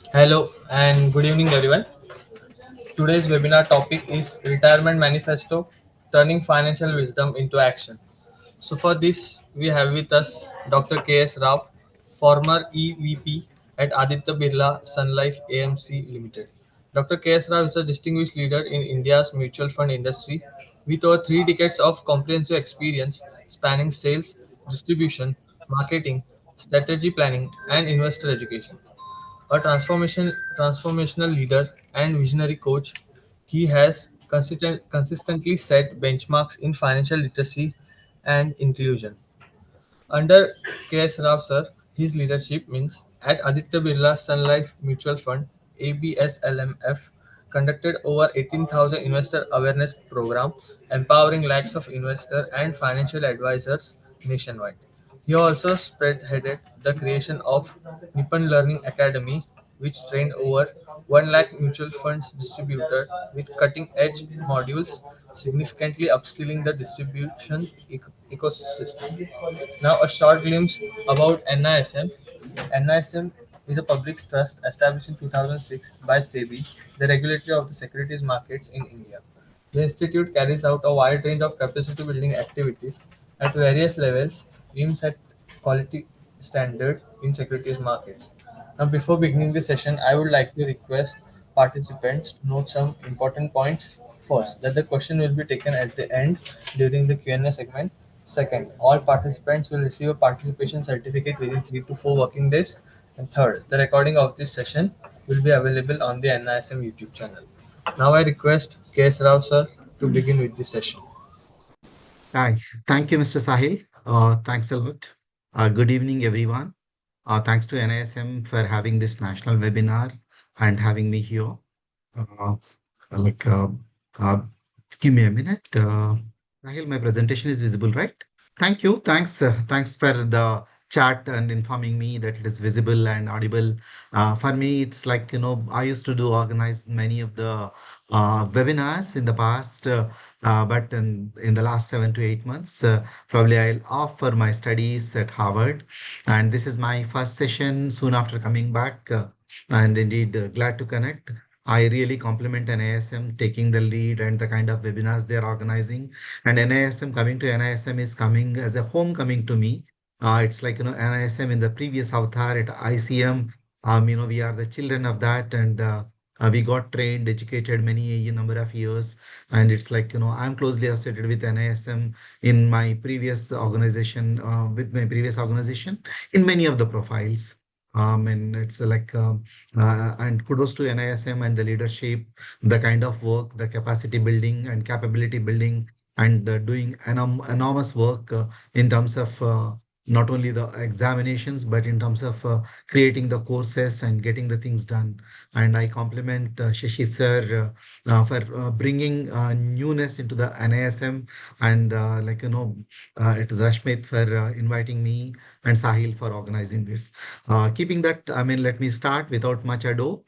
Hello and good evening, everyone. Today's webinar topic is Retirement Manifesto Turning Financial Wisdom into Action. So, for this, we have with us Dr. K.S. Rao, former EVP at Aditya Birla Sun Life AMC Limited. Dr. K.S. Rao is a distinguished leader in India's mutual fund industry with over 3 decades of comprehensive experience spanning sales, distribution, marketing, strategy planning, and investor education. A transformational leader and visionary coach, he has consistently set benchmarks in financial literacy and inclusion. Under K.S. Rao sir, his leadership means at Aditya Birla Sun Life Mutual Fund (ABSLMF) conducted over 18,000 investor awareness program, empowering lakhs of investor and financial advisors nationwide. He also spearheaded the creation of Nippon Learning Academy, which trained over 1 lakh mutual funds distributor with cutting-edge modules, significantly upskilling the distribution ecosystem. Now, a short glimpse about NISM. NISM is a public trust established in 2006 by SEBI, the regulator of the securities markets in India. The institute carries out a wide range of capacity building activities at various levels aimed at quality standard in securities markets. Now, before beginning the session, I would like to request participants to note some important points. First, that the question will be taken at the end during the Q&A segment. Second, all participants will receive a participation certificate within 3 to 4 working days. And third, the recording of this session will be available on the NISM YouTube channel. Now I request K.S. Rao sir to begin with this session. Hi. Thank you, Mr. Sahil. Thanks a lot. Good evening, everyone. Thanks to NISM for having this national webinar and having me here. Uh, like, uh, Give me a minute. Sahil, my presentation is visible, right? Thank you. Thanks for the chat and informing me that it is visible and audible. For me, it's like, I used to do organize many of the webinars in the past, but in the last 7 to 8 months, probably I'll offer my studies at Harvard. And this is my first session soon after coming back. And indeed, glad to connect. I really compliment NISM taking the lead and the kind of webinars they're organizing. And NISM coming to NISM is coming as a homecoming to me. It's like, NISM in the previous avatar at ICM. We are the children of that, and we got trained, educated many a number of years. And it's like, I'm closely associated with NISM in my previous organization, in many of the profiles. And it's and kudos to NISM and the leadership, the kind of work, the capacity building and capability building, and doing enormous work in terms of not only the examinations, but in terms of creating the courses and getting the things done. And I compliment Shashi sir for bringing newness into the NISM, and it is Rashmit for inviting me, and Sahil for organizing this. Keeping that, let me start without much ado.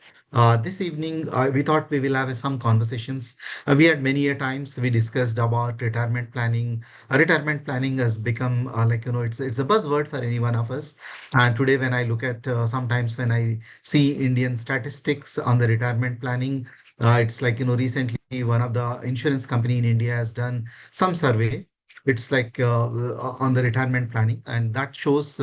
This evening, we thought we will have some conversations. We had many a times we discussed about retirement planning. Retirement planning has become it's a buzzword for any one of us. And today, when I look at sometimes when I see Indian statistics on the retirement planning, it's like recently one of the insurance company in India has done some survey. It's like on the retirement planning, and that shows.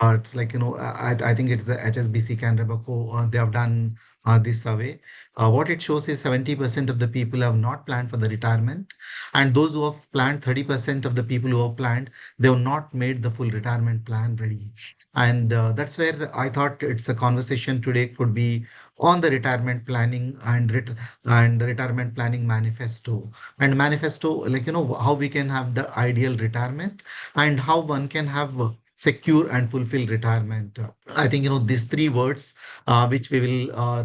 It's like, I think it's the HSBC Canada Co. They have done this survey. What it shows is 70% of the people have not planned for the retirement. And those who have planned, 30% of the people who have planned, they have not made the full retirement plan ready. And that's where I thought it's a conversation today could be on the retirement planning and the retirement planning manifesto. And manifesto, how we can have the ideal retirement and how one can have secure and fulfill retirement. I think these three words, which we will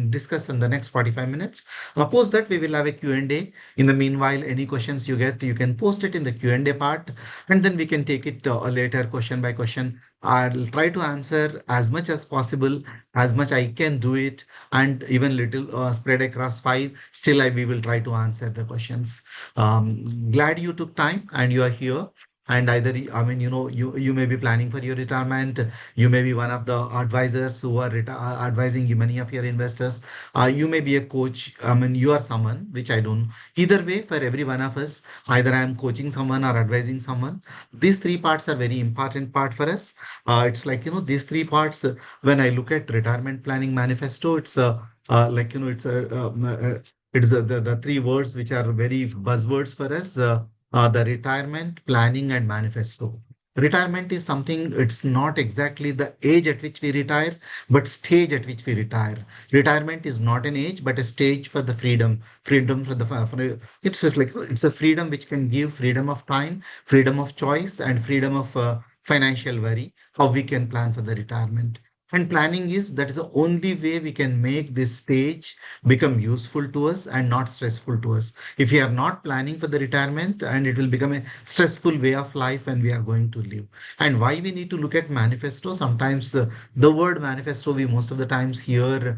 discuss in the next 45 minutes. Post that we will have a Q&A. In the meanwhile, any questions you get, you can post it in the Q&A part, and then we can take it later question by question. I'll try to answer as much as possible, as much I can do it, and even little spread across five. Still, we will try to answer the questions. Glad you took time and you are here. And either, I mean, you may be planning for your retirement. You may be one of the advisors who are advising you, many of your investors. You may be a coach. I mean, you are someone, which I don't. Either way, for every one of us, either I am coaching someone or advising someone. These three parts are very important part for us. It's like, these three parts. When I look at retirement planning manifesto, it's like, it's the three words which are very buzzwords for us. The retirement planning and manifesto. Retirement is something, it's not exactly the age at which we retire, but stage at which we retire. Retirement is not an age, but a stage for the freedom. Freedom for the it's just like, it's a freedom which can give freedom of time, freedom of choice, and freedom of financial worry. How we can plan for the retirement. And planning is, that is the only way we can make this stage become useful to us and not stressful to us. If we are not planning for the retirement, and it will become a stressful way of life when we are going to live. And why we need to look at manifesto? Sometimes the word manifesto we most of the times hear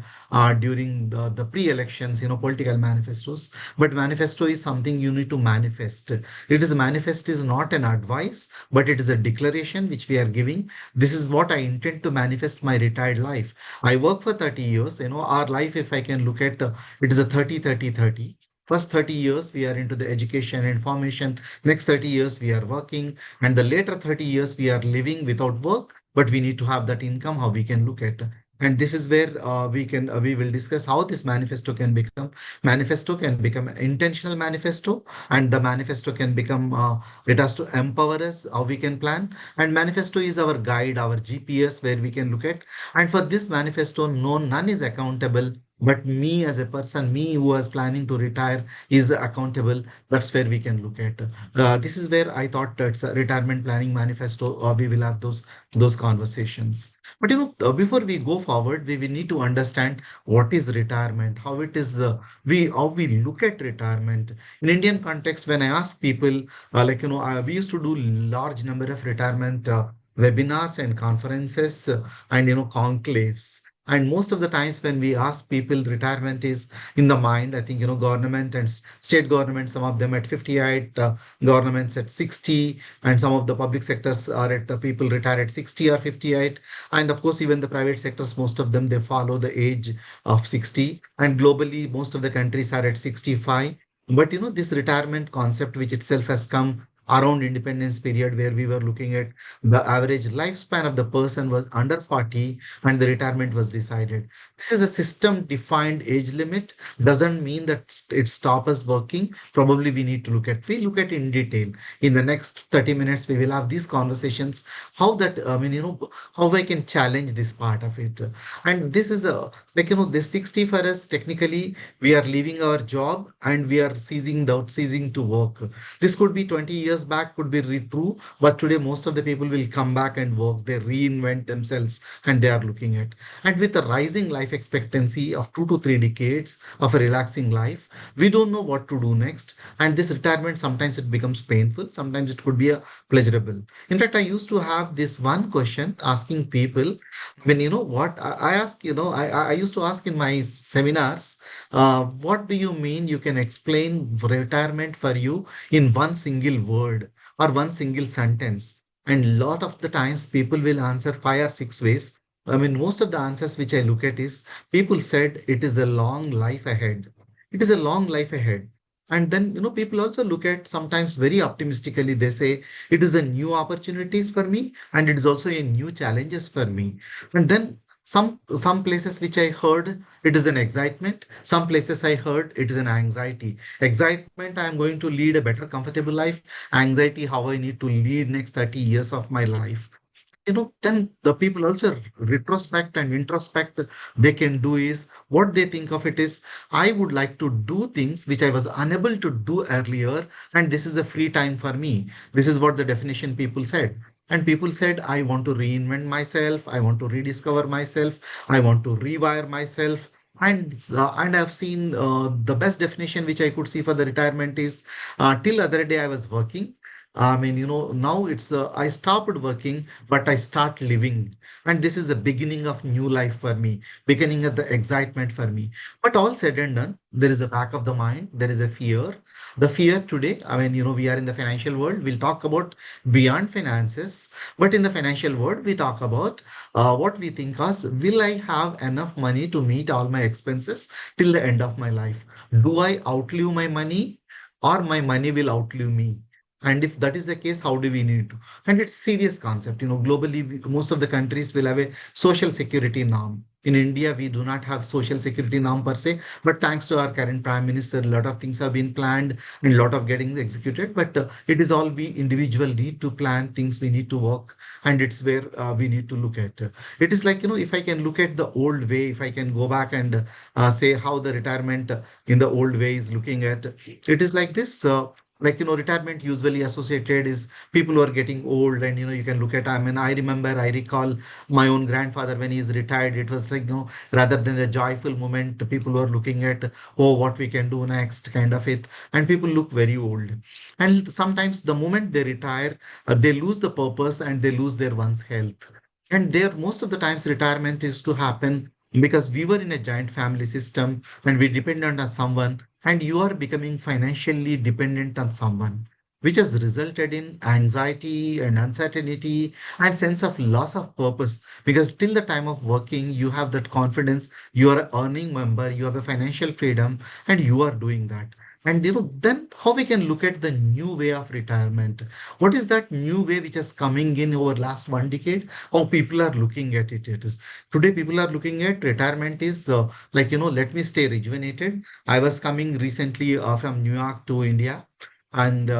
during the pre-elections, political manifestos. But manifesto is something you need to manifest. It is manifest is not an advice, but it is a declaration which we are giving. This is what I intend to manifest my retired life. I work for 30 years. Our life, if I can look at, it is a 30-30-30. First 30 years, we are into the education and information. Next 30 years, we are working. And the later 30 years, we are living without work, but we need to have that income, how we can look at. And this is where we will discuss how this manifesto can become. Manifesto can become an intentional manifesto, and the manifesto can become, it has to empower us, how we can plan. And manifesto is our guide, our GPS, where we can look at. And for this manifesto, none is accountable, but me as a person, me who was planning to retire, is accountable. That's where we can look at. This is where I thought it's a retirement planning manifesto, or we will have those conversations. But before we go forward, we will need to understand what is retirement, how it is, how we look at retirement in Indian context. When I ask people, we used to do large number of retirement webinars and conferences, and conclaves. And most of the times when we ask people, retirement is in the mind. I think, government and state government, some of them at 58, governments at 60, and some of the public sectors are at, people retire at 60 or 58. And of course, even the private sectors, most of them, they follow the age of 60. And globally, most of the countries are at 65. But this retirement concept, which itself has come around independence period, where we were looking at the average lifespan of the person was under 40, and the retirement was decided. This is a system defined age limit. Doesn't mean that it stops us working. Probably we look at in detail. In the next 30 minutes, we will have these conversations. How that, I mean, how I can challenge this part of it. And this is a, this 60 for us, technically, we are leaving our job and we are ceasing to work. This could be 20 years back, could be true, but today most of the people will come back and work. They reinvent themselves, and they are looking at. And with the rising life expectancy of 2 to 3 decades of a relaxing life, we don't know what to do next. And this retirement, sometimes it becomes painful, sometimes it could be a pleasurable. In fact, I used to have this one question asking people, when what I ask, I used to ask in my seminars, what do you mean you can explain retirement for you in one single word or one single sentence? And lot of the times people will answer 5 or 6 ways. I mean, most of the answers which I look at is, people said it is a long life ahead. It is a long life ahead. And then, people also look at, sometimes very optimistically, they say it is a new opportunities for me, and it is also a new challenges for me. And then some places which I heard, it is an excitement. Some places I heard it is an anxiety. Excitement, I am going to lead a better, comfortable life. Anxiety, how I need to lead next 30 years of my life. Then the people also retrospect and introspect. They can do is, what they think of it is, I would like to do things which I was unable to do earlier, and this is a free time for me. This is what the definition people said. And people said, I want to reinvent myself, I want to rediscover myself, I want to rewire myself. And I've seen, the best definition which I could see for the retirement is, till other day I was working. I mean, now I stopped working, but I start living. And this is the beginning of new life for me, beginning of the excitement for me. But all said and done, there is a back of the mind, there is a fear. The fear today, I mean, we are in the financial world. We'll talk about beyond finances, but in the financial world, we talk about what we think as, will I have enough money to meet all my expenses till the end of my life? Do I outlive my money, or my money will outlive me? And if that is the case, how do we need to? And it's serious concept. Globally, most of the countries will have a social security norm. In India, we do not have social security norm per se, but thanks to our current prime minister, a lot of things have been planned and a lot of getting executed. But it is all we individual need to plan things. We need to work, and it's where we need to look at. It is like, if I can look at the old way, if I can go back and say how the retirement in the old way is looking at, it is like this. Like, retirement usually associated is people who are getting old, and you can look at, I mean, I recall my own grandfather when he's retired. It was like, rather than a joyful moment, people were looking at, oh, what we can do next, kind of it. And people look very old, and sometimes the moment they retire, they lose the purpose and they lose their one's health. And there, most of the times, retirement is to happen because we were in a giant family system and we depended on someone, and you are becoming financially dependent on someone, which has resulted in anxiety and uncertainty and sense of loss of purpose. Because till the time of working, you have that confidence, you are an earning member, you have a financial freedom, and you are doing that. And then how we can look at the new way of retirement? What is that new way which is coming in over last 1 decade? How people are looking at it? It is today people are looking at retirement is like, let me stay rejuvenated. I was coming recently from New York to India, and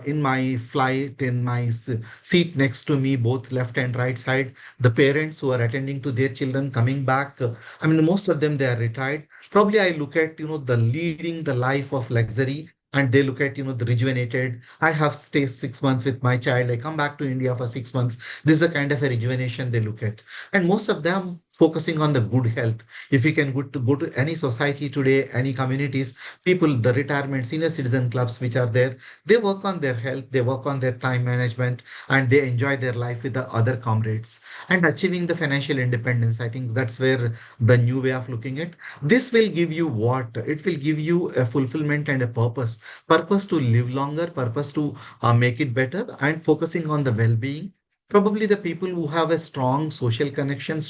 in my flight, in my seat next to me, both left and right side, the parents who are attending to their children coming back. I mean, most of them, they are retired. Probably I look at, the leading the life of luxury, and they look at, the rejuvenated. I have stayed 6 months with my child. I come back to India for 6 months. This is the kind of a rejuvenation they look at, and most of them focusing on the good health. If you can go to any society today, any communities, people, the retirement senior citizen clubs which are there, they work on their health, they work on their time management, and they enjoy their life with the other comrades and achieving the financial independence. I think that's where the new way of looking at this will give you what? It will give you a fulfillment and a purpose to live longer, purpose to make it better, and focusing on the well-being. Probably the people who have a strong social connection,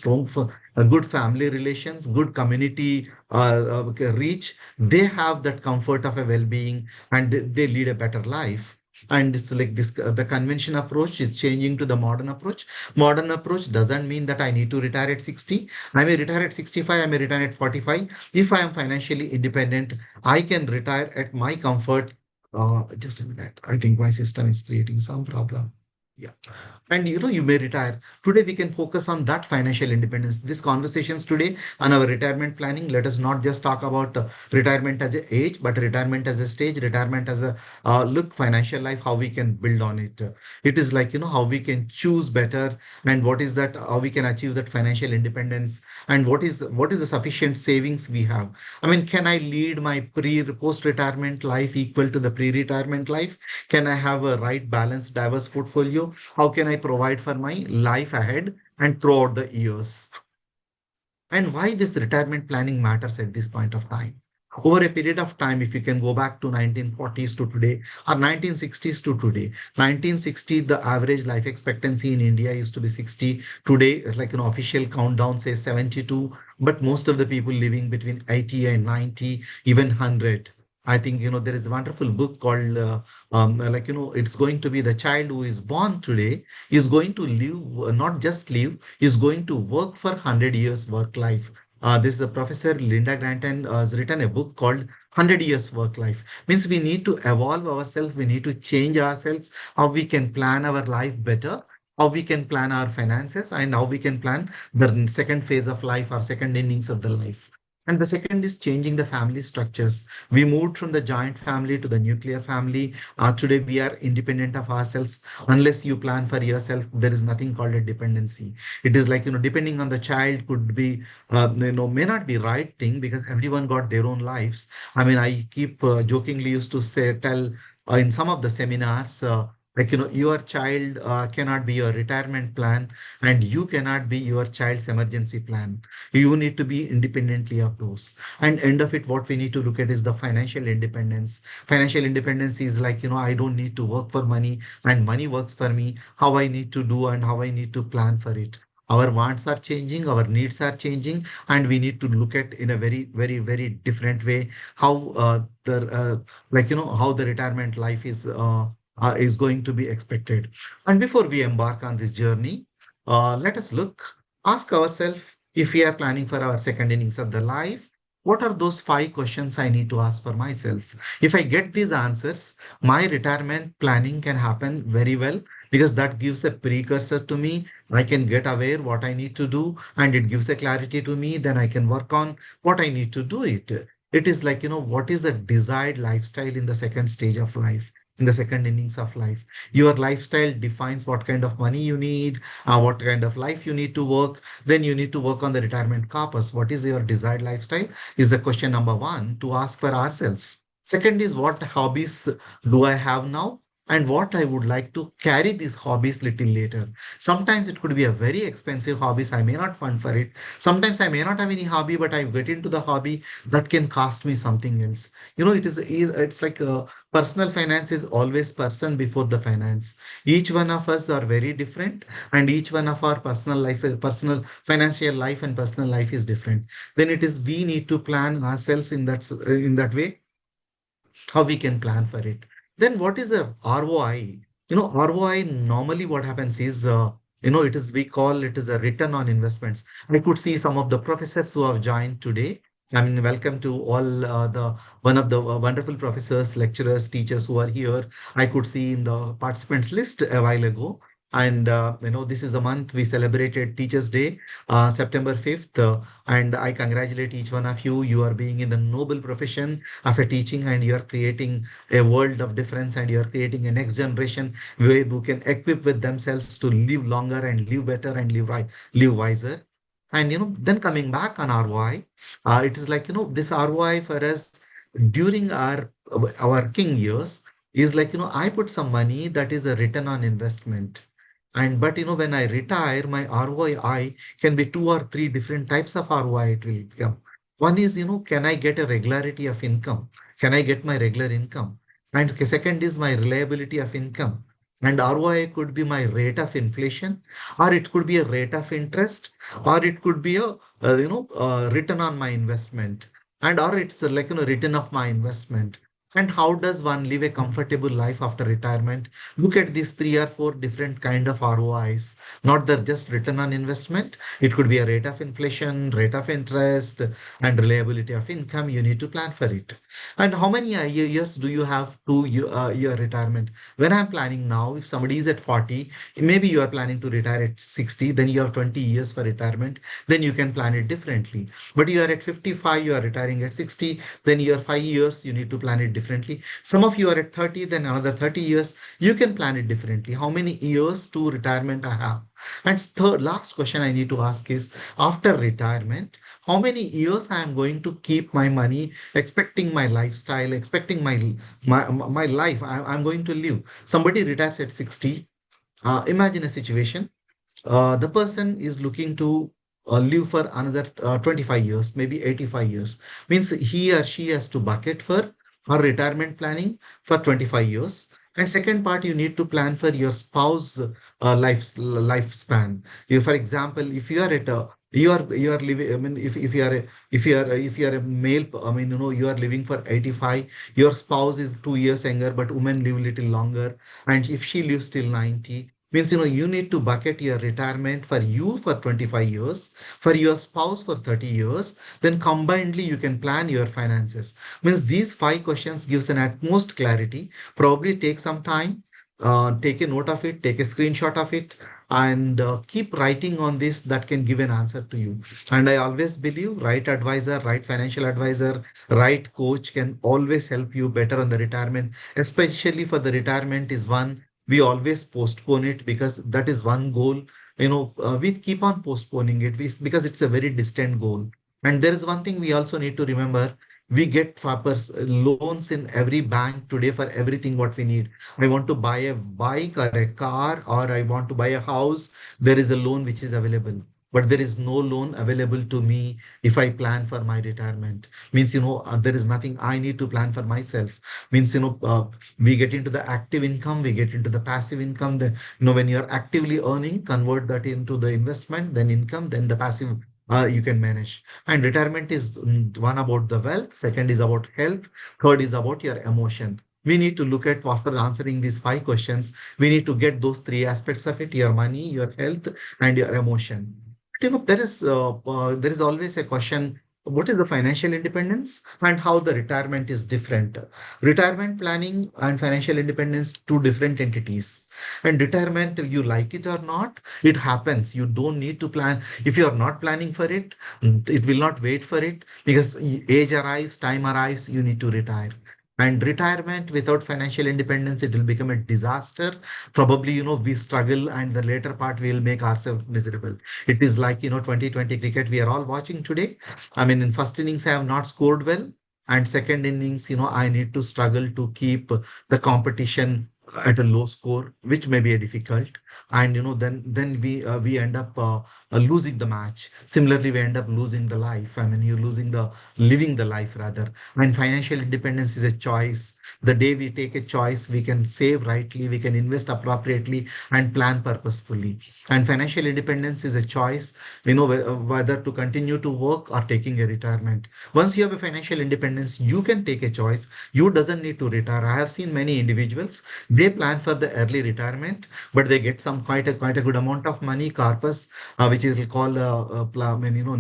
good family relations, good community reach, they have that comfort of a well-being, and they lead a better life. And it's like this, the convention approach is changing to the modern approach. Modern approach doesn't mean that I need to retire at 60. I may retire at 65, I may retire at 45. If I am financially independent, I can retire at my comfort. Just a minute. I think my system is creating some problem. Yeah. And you may retire. Today, we can focus on that financial independence. These conversations today on our retirement planning, let us not just talk about retirement as a age, but retirement as a stage, retirement as a look, financial life, how we can build on it. It is like, how we can choose better, and what is that, how we can achieve that financial independence, and what is the sufficient savings we have. I mean, can I lead my post-retirement life equal to the pre-retirement life? Can I have a right balanced, diverse portfolio? How can I provide for my life ahead and throughout the years? And why this retirement planning matters at this point of time. Over a period of time, if you can go back to 1940s to today, or 1960s to today, 1960, the average life expectancy in India used to be 60. Today, it's like an official countdown says 72, but most of the people living between 80 and 90, even 100. I think, there is a wonderful book called, like, it's going to be the child who is born today is going to live, not just live, is going to work for 100 years work life. This is a professor Linda Granton has written a book called 100 years work life. Means we need to evolve ourselves, we need to change ourselves, how we can plan our life better, how we can plan our finances, and how we can plan the second phase of life or second innings of the life. And the second is changing the family structures. We moved from the joint family to the nuclear family. Today we are independent of ourselves. Unless you plan for yourself, there is nothing called a dependency. It is like, depending on the child could be, may not be right thing, because everyone got their own lives. I mean, I keep jokingly used to say, tell in some of the seminars, Like, your child cannot be your retirement plan, and you cannot be your child's emergency plan. You need to be independently of those. And end of it, what we need to look at is the financial independence. Financial independence is like, I don't need to work for money and money works for me, how I need to do and how I need to plan for it. Our wants are changing, our needs are changing, and we need to look at in a very, very, very different way how how the retirement life is going to be expected. And before we embark on this journey, let us ask ourselves, if we are planning for our second innings of the life, what are those 5 questions I need to ask for myself? If I get these answers, my retirement planning can happen very well, because that gives a precursor to me. I can get aware what I need to do, and it gives a clarity to me. Then I can work on what I need to do it. It is like, what is a desired lifestyle in the second stage of life, in the second innings of life. Your lifestyle defines what kind of money you need, what kind of life you need to work. Then you need to work on the retirement corpus. What is your desired lifestyle? Is the question number one to ask for ourselves. Second is, what hobbies do I have now? And what I would like to carry these hobbies little later. Sometimes it could be a very expensive hobbies. I may not fund for it. Sometimes I may not have any hobby, but I get into the hobby that can cost me something else. It's like personal finance is always person before the finance. Each one of us are very different, and each one of our personal financial life and personal life is different. Then it is we need to plan ourselves in that way, how we can plan for it. Then what is a ROI? ROI, normally what happens is, it is, we call it as a return on investments. I could see some of the professors who have joined today. I mean, welcome to all the one of the wonderful professors, lecturers, teachers who are here. I could see in the participants list a while ago. And this is a month we celebrated Teachers Day, September 5th. And I congratulate each one of you. You are being in the noble profession of a teaching, and you are creating a world of difference, and you are creating a next generation who can equip with themselves to live longer and live better and live right, live wiser. And then coming back on ROI, it is like, this ROI for us during our working years is like, I put some money, that is a return on investment. And but when I retire, my ROI can be two or three different types of ROI it will become. One is, can I get a regularity of income? Can I get my regular income? And second is my reliability of income. And ROI could be my rate of inflation, or it could be a rate of interest, or it could be a return on my investment, and or it's like, return of my investment. And how does one live a comfortable life after retirement? Look at these three or four different kind of ROIs, not the just return on investment. It could be a rate of inflation, rate of interest, and reliability of income. You need to plan for it. And how many years do you have to your retirement? When I'm planning now, if somebody is at 40, maybe you are planning to retire at 60, then you have 20 years for retirement. Then you can plan it differently. But you are at 55, you are retiring at 60, then your 5 years, you need to plan it differently. Some of you are at 30, then another 30 years, you can plan it differently. How many years to retirement I have? And third, last question I need to ask is, after retirement, how many years I am going to keep my money, expecting my lifestyle, expecting my life I'm going to live. Somebody retires at 60. Imagine a situation, the person is looking to live for another 25 years, maybe 85 years. Means he or she has to bucket for her retirement planning for 25 years. And second part, you need to plan for your spouse lifespan. For example, if you are at a you are living, I mean, if you are if you are a male, I mean, you are living for 85, your spouse is 2 years younger, but women live little longer. And if she lives till 90, means, you need to bucket your retirement for you for 25 years, for your spouse for 30 years. Then combinedly you can plan your finances. Means these 5 questions gives an utmost clarity. Probably take some time, take a note of it, take a screenshot of it, and keep writing on this. That can give an answer to you. And I always believe right advisor, right financial advisor, right coach can always help you better on the retirement. Especially for the retirement is one we always postpone it, because that is one goal. We keep on postponing it, because it's a very distant goal. And there is one thing we also need to remember: We get loans in every bank today for everything what we need. I want to buy a bike or a car, or I want to buy a house. There is a loan which is available, but there is no loan available to me if I plan for my retirement. Means, there is nothing I need to plan for myself. Means, we get into the active income, we get into the passive income. When you're actively earning, convert that into the investment, then income, then the passive you can manage. And retirement is one about the wealth, second is about health, third is about your emotion. We need to look at, after answering these five questions, we need to get those three aspects of it: your money, your health, and your emotion. There is always a question: what is the financial independence and how the retirement is different? Retirement planning and financial independence, two different entities. And retirement, you like it or not, it happens. You don't need to plan. If you are not planning for it, it will not wait for it, because age arrives, time arrives, you need to retire. And retirement without financial independence, it will become a disaster. Probably, we struggle, and the later part we will make ourselves miserable. It is like, 2020 cricket we are all watching today. I mean, in first innings, I have not scored well. And second innings, I need to struggle to keep the competition at a low score, which may be a difficult. And, then we end up losing the match. Similarly, we end up losing the life. I mean, you're losing the living the life rather. And financial independence is a choice. The day we take a choice, we can save rightly, we can invest appropriately, and plan purposefully. And financial independence is a choice, whether to continue to work or taking a retirement. Once you have a financial independence, you can take a choice. You doesn't need to retire. I have seen many individuals, they plan for the early retirement, but they get some quite a good amount of money, corpus, which is called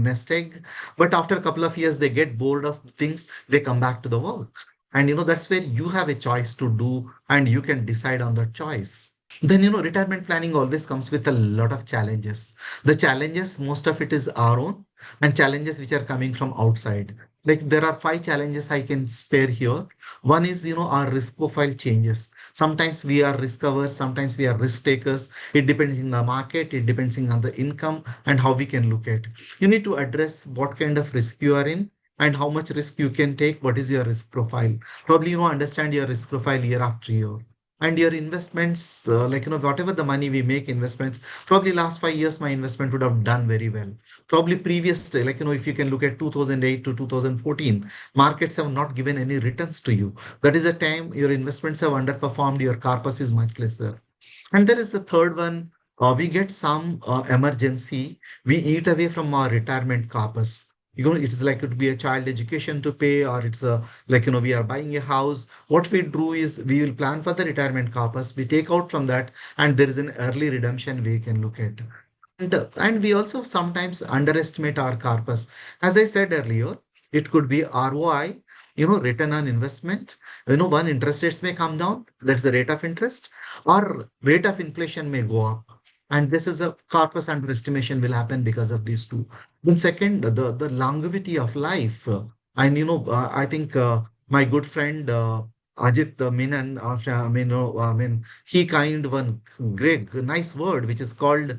nest egg. But after a couple of years, they get bored of things, they come back to the work. And that's where you have a choice to do, and you can decide on that choice. Then, retirement planning always comes with a lot of challenges. The challenges, most of it is our own, and challenges which are coming from outside. Like, there are five challenges I can spare here. One is, our risk profile changes. Sometimes we are risk averse, sometimes we are risk takers. It depends on the market, it depends on the income and how we can look at. You need to address what kind of risk you are in and how much risk you can take. What is your risk profile? Probably, understand your risk profile year after year. And your investments, whatever the money we make investments, probably last 5 years my investment would have done very well. Probably previous, if you can look at 2008 to 2014, markets have not given any returns to you. That is a time your investments have underperformed, your corpus is much lesser. And there is the third one. We get some emergency. We eat away from our retirement corpus. It's like it would be a child education to pay, or it's we are buying a house. What we do is we will plan for the retirement corpus. We take out from that, and there is an early redemption we can look at. And we also sometimes underestimate our corpus. As I said earlier, it could be ROI, return on investment. One, interest rates may come down. That's the rate of interest, or rate of inflation may go up. And this is a corpus underestimation will happen because of these two. Then second, the longevity of life. And I think my good friend Ajit Menon, he coined one great, nice word which is called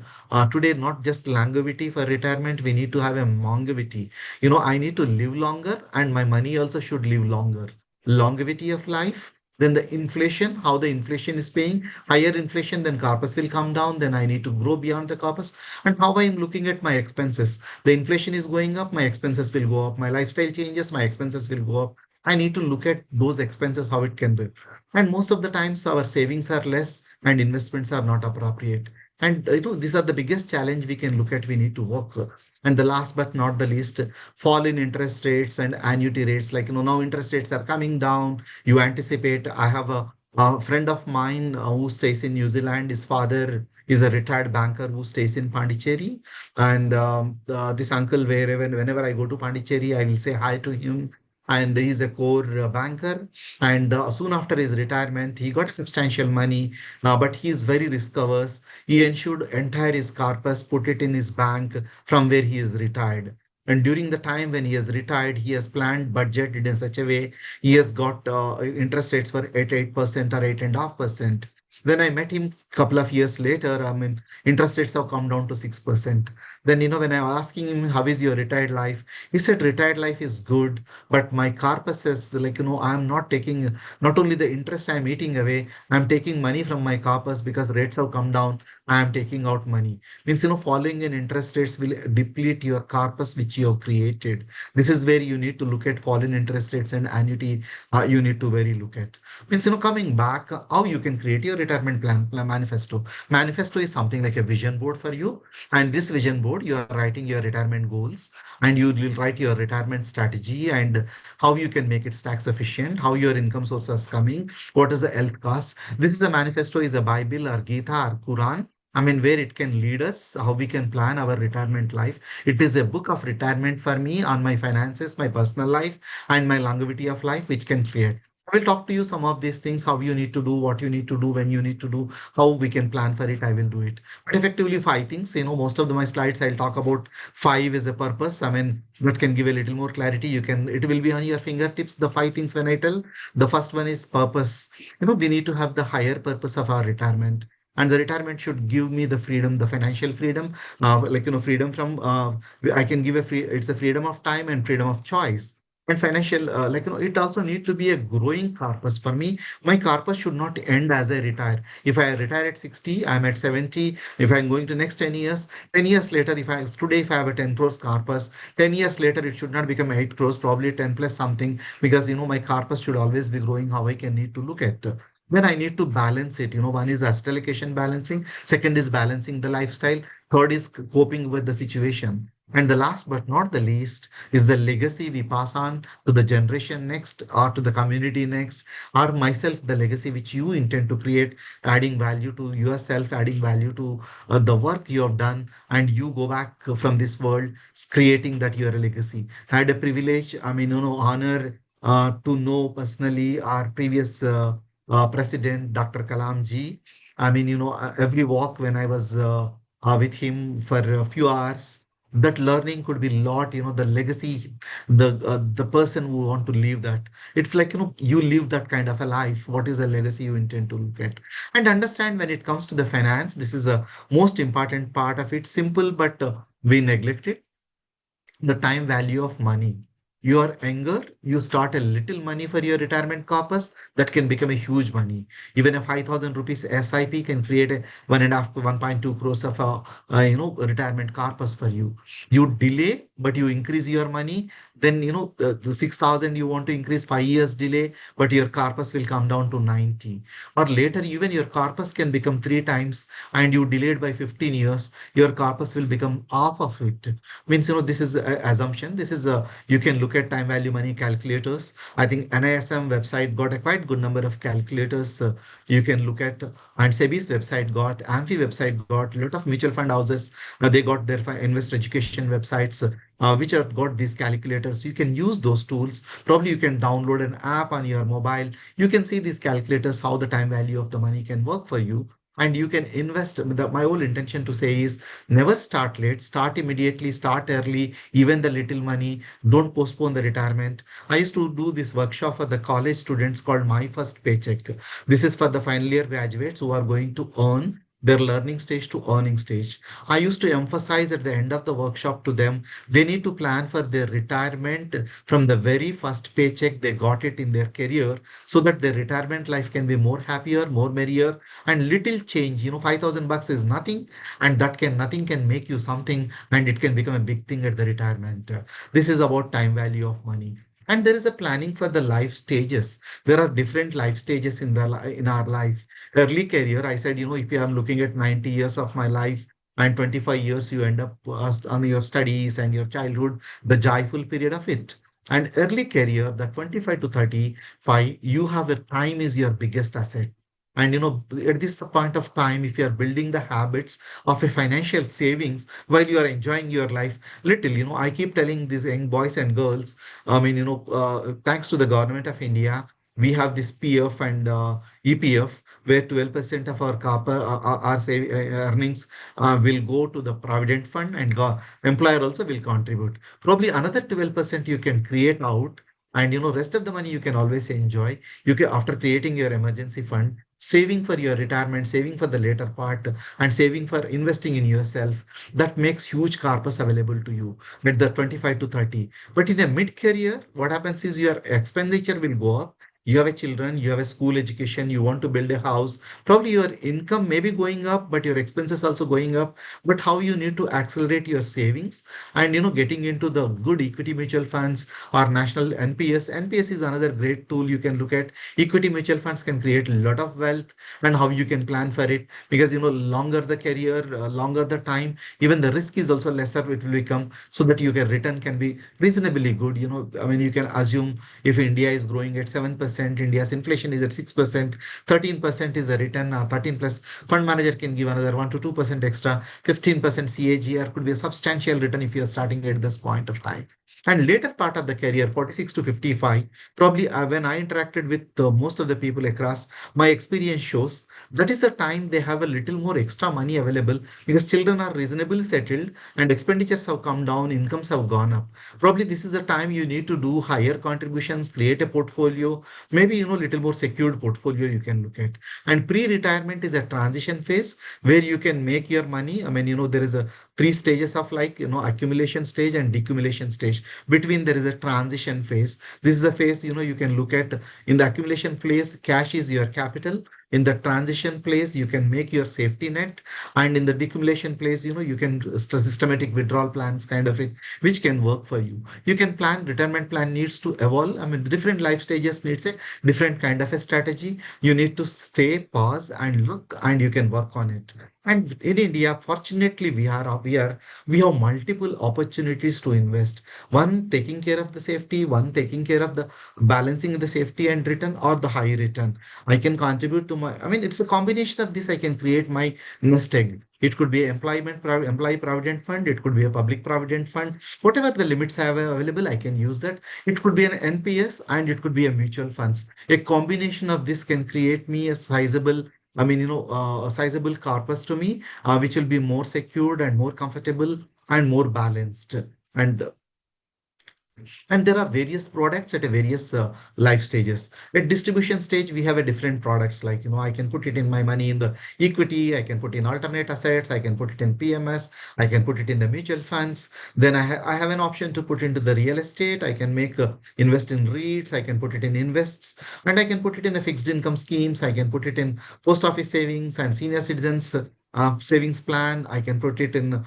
today, not just longevity for retirement. We need to have a longevity. I need to live longer, and my money also should live longer. Longevity of life. Then the inflation, how the inflation is paying. Higher inflation, then corpus will come down. Then I need to grow beyond the corpus. And how I am looking at my expenses. The inflation is going up, my expenses will go up. My lifestyle changes, my expenses will go up. I need to look at those expenses, how it can be. And most of the times, our savings are less and investments are not appropriate. And these are the biggest challenge we can look at. We need to work. And the last but not the least, fall in interest rates and annuity rates. Like, now interest rates are coming down. You anticipate. I have a friend of mine who stays in New Zealand. His father is a retired banker who stays in Pondicherry. And this uncle, whenever I go to Pondicherry, I will say hi to him. And he's a core banker. And soon after his retirement, he got substantial money, but he is very risk averse. He ensured entire his corpus, put it in his bank from where he is retired. And during the time when he has retired, he has planned, budgeted in such a way, he has got interest rates for 8% or 8.5%. When I met him a couple of years later, I mean, interest rates have come down to 6%. Then, when I was asking him, how is your retired life? He said, retired life is good, but my corpus is like, I am not taking, not only the interest I'm eating away, I'm taking money from my corpus because rates have come down. I am taking out money. Means, falling in interest rates will deplete your corpus which you have created. This is where you need to look at fallen interest rates and annuity. You need to very look at. Means, coming back, how you can create your retirement plan manifesto. Manifesto is something like a vision board for you. And this vision board, you are writing your retirement goals, and you will write your retirement strategy and how you can make it tax efficient, how your income sources coming, what is the health cost. This is a manifesto, is a Bible or Gita or Quran. I mean, where it can lead us, how we can plan our retirement life. It is a book of retirement for me on my finances, my personal life, and my longevity of life, which can create. I will talk to you some of these things, how you need to do, what you need to do, when you need to do, how we can plan for it. I will do it. But effectively, five things. Most of my slides I'll talk about five is the purpose. I mean, that can give a little more clarity. It will be on your fingertips. The five things when I tell. The first one is purpose. We need to have the higher purpose of our retirement. And the retirement should give me the freedom, the financial freedom, freedom from, I can give a free, it's a freedom of time and freedom of choice. And financial, it also need to be a growing corpus for me. My corpus should not end as I retire. If I retire at 60, I'm at 70. If I'm going to next 10 years, 10 years later, if I have a 10 crores corpus, 10 years later, it should not become 8 crores, probably 10 plus something, because, my corpus should always be growing, how I can need to look at. Then I need to balance it. One is asset allocation balancing, second is balancing the lifestyle, third is coping with the situation. And the last but not the least is the legacy we pass on to the generation next or to the community next, or myself, the legacy which you intend to create, adding value to yourself, adding value to the work you have done, and you go back from this world creating that your legacy. I had a privilege, I mean, honor to know personally our previous president, Dr. Kalam ji. I mean, every walk when I was with him for a few hours, that learning could be lot, the legacy, the person who want to live that. It's like, you live that kind of a life. What is the legacy you intend to look at? And understand when it comes to the finance, this is a most important part of it. Simple, but we neglect it, the time value of money. You are younger, you start a little money for your retirement corpus, that can become a huge money. Even a 5,000 rupees SIP can create a 1.5 to 1.2 crores of retirement corpus for you. You delay, but you increase your money. Then, the 6,000 you want to increase 5 years delay, but your corpus will come down to 90. Or later, even your corpus can become three times, and you delayed by 15 years, your corpus will become half of it. Means, this is a assumption. This is a, you can look at time value money calculators. I think NISM website got a quite good number of calculators you can look at, and SEBI's website got, AMFI website got, a lot of mutual fund houses, they got their investor education websites, which have got these calculators. You can use those tools. Probably you can download an app on your mobile. You can see these calculators, how the time value of the money can work for you. And you can invest. My whole intention to say is, never start late, start immediately, start early, even the little money. Don't postpone the retirement. I used to do this workshop for the college students called My First Paycheck. This is for the final year graduates who are going to earn their learning stage to earning stage. I used to emphasize at the end of the workshop to them, they need to plan for their retirement from the very first paycheck they got it in their career, so that their retirement life can be more happier, more merrier, and little change. 5,000 bucks is nothing, and that can nothing can make you something, and it can become a big thing at the retirement. This is about time value of money. And there is a planning for the life stages. There are different life stages in our life. Early career, I said, if you are looking at 90 years of my life and 25 years, you end up on your studies and your childhood, the joyful period of it. And early career, the 25 to 35, you have a time is your biggest asset. And at this point of time, if you are building the habits of a financial savings while you are enjoying your life, little, I keep telling these young boys and girls, I mean, thanks to the government of India, we have this PF and EPF, where 12% of our earnings will go to the provident fund, and employer also will contribute. Probably another 12% you can create out, and rest of the money you can always enjoy. You can, after creating your emergency fund, saving for your retirement, saving for the later part, and saving for investing in yourself, that makes huge corpus available to you at the 25 to 30. But in a mid-career, what happens is your expenditure will go up. You have a children, you have a school education, you want to build a house. Probably your income may be going up, but your expenses also going up. But how you need to accelerate your savings and getting into the good equity mutual funds or national NPS. NPS is another great tool you can look at. Equity mutual funds can create a lot of wealth, and how you can plan for it, because longer the career, longer the time, even the risk is also lesser it will become, so that your return can be reasonably good. I mean, you can assume if India is growing at 7%, India's inflation is at 6%, 13% is a return, 13 plus fund manager can give another 1 to 2% extra, 15% CAGR could be a substantial return if you're starting at this point of time. And later part of the career, 46 to 55, probably when I interacted with most of the people across, my experience shows that is the time they have a little more extra money available, because children are reasonably settled and expenditures have come down, incomes have gone up. Probably this is the time you need to do higher contributions, create a portfolio, maybe little more secured portfolio you can look at. And pre-retirement is a transition phase where you can make your money. I mean, there is a three stages of, like, accumulation stage and decumulation stage. Between there is a transition phase. This is a phase, you can look at. In the accumulation phase, cash is your capital. In the transition place, you can make your safety net. And in the decumulation place, you can systematic withdrawal plans kind of it, which can work for you. You can plan, retirement plan needs to evolve. I mean, different life stages needs a different kind of a strategy. You need to stay, pause and look, and you can work on it. And in India, fortunately, we have multiple opportunities to invest. One taking care of the safety, one taking care of the balancing the safety and return, or the high return. I can contribute to my, I mean, it's a combination of this. I can create my nest egg. It could be employee provident fund. It could be a public provident fund. Whatever the limits I have available, I can use that. It could be an NPS and it could be a mutual funds. A combination of this can create me a sizable, a sizable corpus to me, which will be more secured and more comfortable and more balanced. And and there are various products at a various life stages. At distribution stage, we have a different products, like, I can put it in my money in the equity, I can put in alternate assets, I can put it in PMS, I can put it in the mutual funds. Then I have an option to put into the real estate. I can make invest in REITs, I can put it in invests, and I can put it in a fixed income schemes. I can put it in post office savings and senior citizens savings plan. I can put it in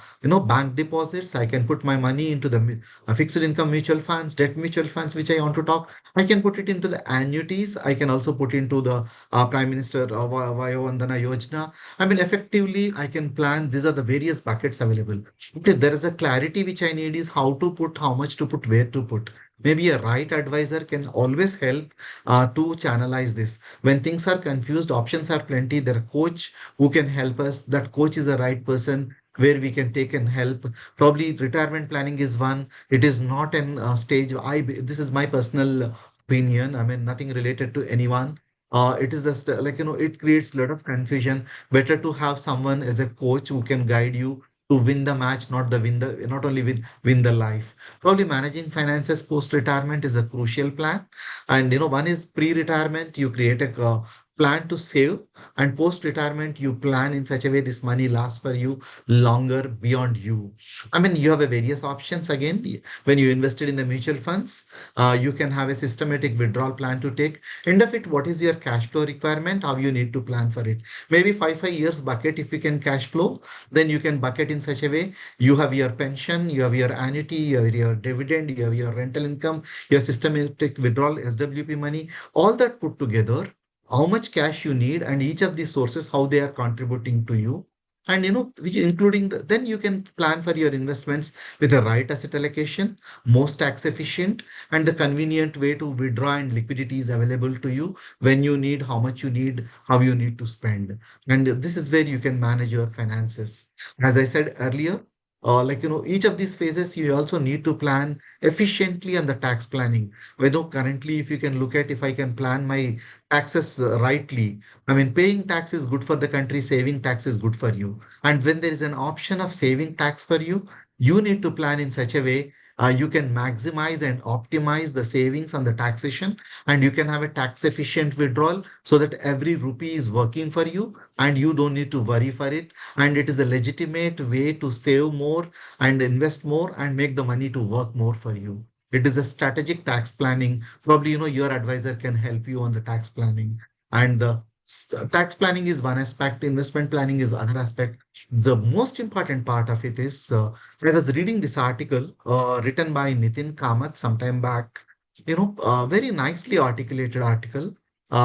bank deposits. I can put my money into the fixed income mutual funds, debt mutual funds, which I want to talk. I can put it into the annuities. I can also put into the Prime Minister Vayo Vandana Yojana. I mean, effectively, I can plan. These are the various buckets available. Okay, there is a clarity which I need is how to put, how much to put, where to put. Maybe a right advisor can always help to channelize this. When things are confused, options are plenty. There are coach who can help us. That coach is the right person where we can take and help. Probably retirement planning is one. It is not an stage. This is my personal opinion. I mean, nothing related to anyone. It is just like, it creates a lot of confusion. Better to have someone as a coach who can guide you to win the match, not only win the life. Probably managing finances post retirement is a crucial plan. And one is pre-retirement. You create a plan to save, and post retirement you plan in such a way this money lasts for you longer beyond you. I mean, you have a various options. Again, when you invested in the mutual funds, you can have a systematic withdrawal plan to take. End of it, what is your cash flow requirement, how you need to plan for it. Maybe 5 years bucket. If you can cash flow, then you can bucket in such a way. You have your pension, you have your annuity, you have your dividend, you have your rental income, your systematic withdrawal SWP money, all that put together, how much cash you need, and each of these sources, how they are contributing to you. And including then you can plan for your investments with the right asset allocation, most tax efficient, and the convenient way to withdraw, and liquidity is available to you when you need, how much you need, how you need to spend. And this is where you can manage your finances. As I said earlier, like, each of these phases, you also need to plan efficiently on the tax planning. Currently, if you can look at, if I can plan my taxes rightly, I mean, paying tax is good for the country, saving tax is good for you. And when there is an option of saving tax for you, you need to plan in such a way. You can maximize and optimize the savings and the taxation, and you can have a tax efficient withdrawal so that every rupee is working for you and you don't need to worry for it. And it is a legitimate way to save more and invest more and make the money to work more for you. It is a strategic tax planning. Probably, your advisor can help you on the tax planning. And the tax planning is one aspect, investment planning is other aspect. The most important part of it is I was reading this article written by Nitin Kamath sometime back, very nicely articulated article,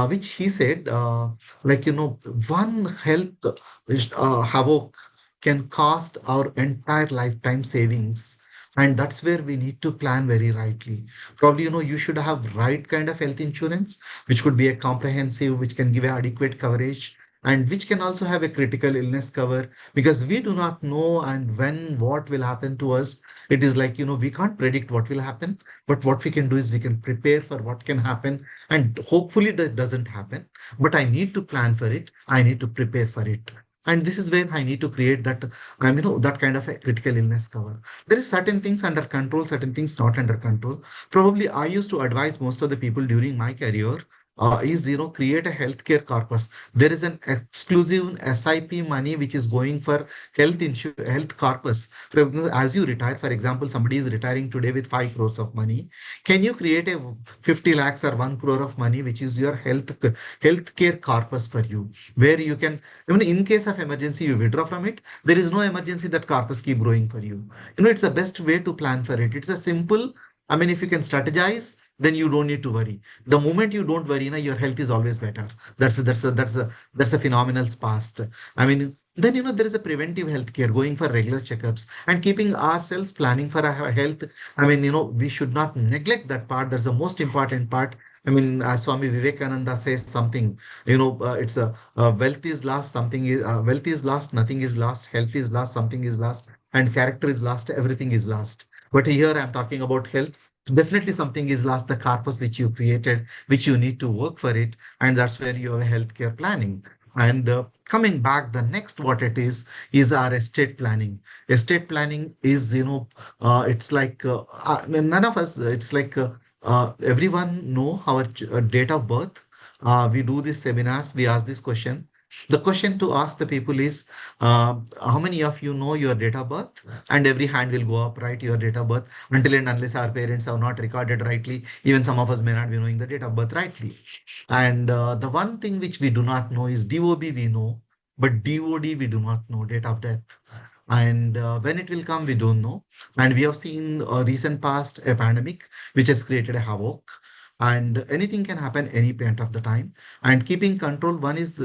which he said, one health havoc can cost our entire lifetime savings. And that's where we need to plan very rightly. Probably, you should have right kind of health insurance, which could be a comprehensive, which can give adequate coverage, and which can also have a critical illness cover, because we do not know and when what will happen to us. It is like, we can't predict what will happen, but what we can do is we can prepare for what can happen, and hopefully that doesn't happen. But I need to plan for it. I need to prepare for it. And this is where I need to create that, that kind of a critical illness cover. There is certain things under control, certain things not under control. Probably I used to advise most of the people during my career is, create a healthcare corpus. There is an exclusive SIP money which is going for health corpus. For example, as you retire, for example, somebody is retiring today with 5 crores of money. Can you create a 50 lakhs or 1 crore of money, which is your healthcare corpus for you, where you can, even in case of emergency, you withdraw from it. There is no emergency, that corpus keep growing for you. It's the best way to plan for it. It's a simple, if you can strategize, then you don't need to worry. The moment you don't worry, your health is always better. That's a phenomenal past. Then there is a preventive healthcare, going for regular checkups and keeping ourselves planning for our health. We should not neglect that part. That's the most important part. As Swami Vivekananda says something, it's a wealth is lost, wealth is lost, nothing is lost, health is lost, something is lost, and character is lost, everything is lost. But here I'm talking about health. Definitely something is lost, the corpus which you created, which you need to work for it. And that's where you have a healthcare planning. And coming back, the next what it is our estate planning. Estate planning is, it's like, none of us, it's like everyone know our date of birth. We do these seminars, we ask this question. The question to ask the people is, how many of you know your date of birth? And every hand will go up, right? Your date of birth, until and unless our parents have not recorded rightly. Even some of us may not be knowing the date of birth rightly. And the one thing which we do not know is DOB we know, but DOD we do not know, date of death. And when it will come, we don't know. And we have seen recent past a pandemic which has created a havoc. And anything can happen any point of the time. And keeping control, one is,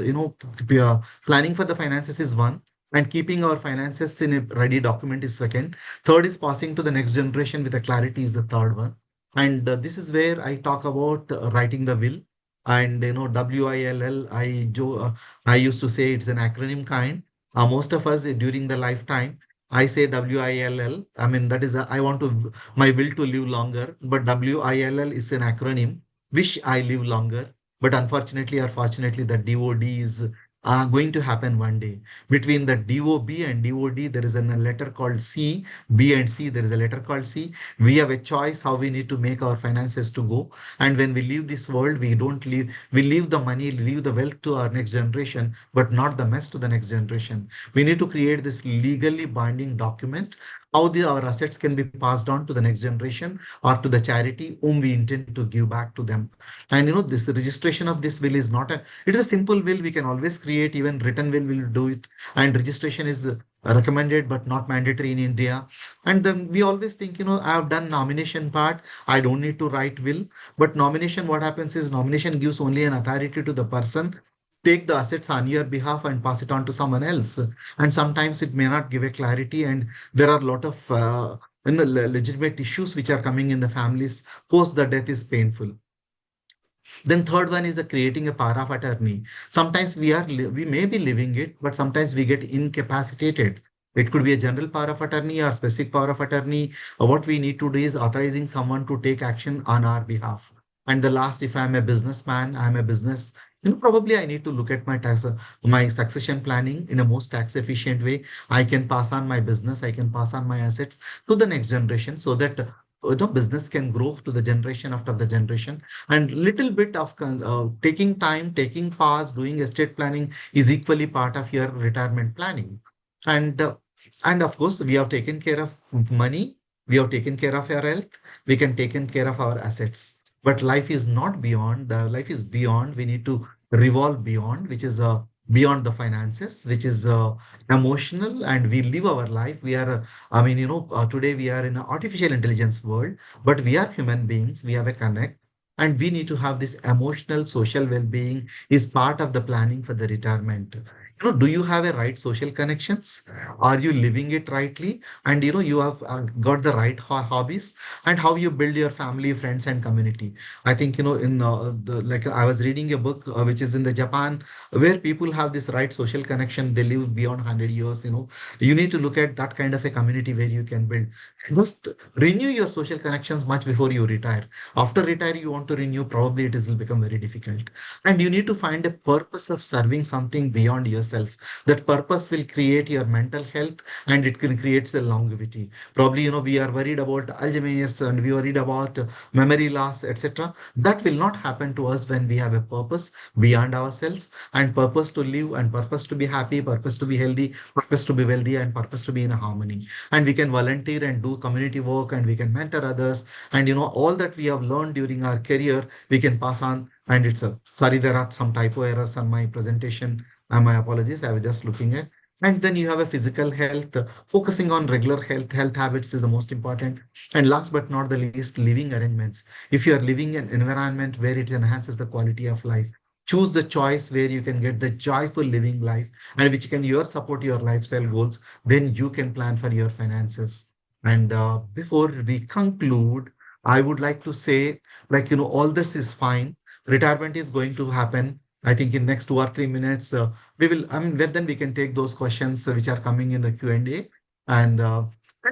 planning for the finances is one. And keeping our finances in a ready document is second. Third is passing to the next generation with a clarity is the third one. And this is where I talk about writing the will. And WILL, I used to say it's an acronym kind. Most of us during the lifetime, I say WILL. That is, I want to, my will to live longer, but WILL is an acronym, wish I live longer. But unfortunately or fortunately, the DOD is going to happen one day. Between the DOB and DOD, there is a letter called C, B and C, there is a letter called C. We have a choice how we need to make our finances to go. And when we leave this world, we don't leave, we leave the money, leave the wealth to our next generation, but not the mess to the next generation. We need to create this legally binding document, how our assets can be passed on to the next generation or to the charity whom we intend to give back to them. And this registration of this will is not a, it is a simple will we can always create, even written will do it. And registration is recommended but not mandatory in India. And then we always think, I have done nomination part, I don't need to write will. But nomination, what happens is nomination gives only an authority to the person take the assets on your behalf and pass it on to someone else. And sometimes it may not give a clarity, and there are a lot of legitimate issues which are coming in the families post the death is painful. Then third one is creating a power of attorney. Sometimes we may be living it, but sometimes we get incapacitated. It could be a general power of attorney or specific power of attorney. What we need to do is authorizing someone to take action on our behalf. And the last, if I'm a businessman, I'm a business Probably I need to look at my succession planning in a most tax efficient way. I can pass on my business, I can pass on my assets to the next generation so that business can grow to the generation after the generation. And little bit of taking time, taking pause, doing estate planning is equally part of your retirement planning. And of course, we have taken care of money, we have taken care of our health, we can taken care of our assets. But life is not beyond. Life is beyond. We need to revolve beyond, which is beyond the finances, which is emotional, and we live our life. We are, today we are in an artificial intelligence world, but we are human beings. We have a connect, and we need to have this emotional, social well-being is part of the planning for the retirement. Do you have a right social connections? Are you living it rightly? And you have got the right hobbies, and how you build your family, friends, and community. I think in like I was reading a book which is in the Japan, where people have this right social connection. They live beyond 100 years. You need to look at that kind of a community where you can build. Just renew your social connections much before you retire. After retire, you want to renew, probably will become very difficult. And you need to find a purpose of serving something beyond yourself. That purpose will create your mental health, and it can create a longevity. Probably, we are worried about Alzheimer's, and we worried about memory loss, etc. That will not happen to us when we have a purpose beyond ourselves, and purpose to live, and purpose to be happy, purpose to be healthy, purpose to be wealthy, and purpose to be in a harmony. And we can volunteer and do community work, and we can mentor others. And all that we have learned during our career, we can pass on. And it's a sorry, there are some typo errors on my presentation. My apologies. I was just looking at. And then you have a physical health, focusing on regular health habits is the most important. And last but not the least, living arrangements. If you are living in an environment where it enhances the quality of life, choose the choice where you can get the joyful living life, and which can your support your lifestyle goals. Then you can plan for your finances. And before we conclude, I would like to say, like, all this is fine. Retirement is going to happen. I think in next 2 or 3 minutes, we will, then we can take those questions which are coming in the Q&A. And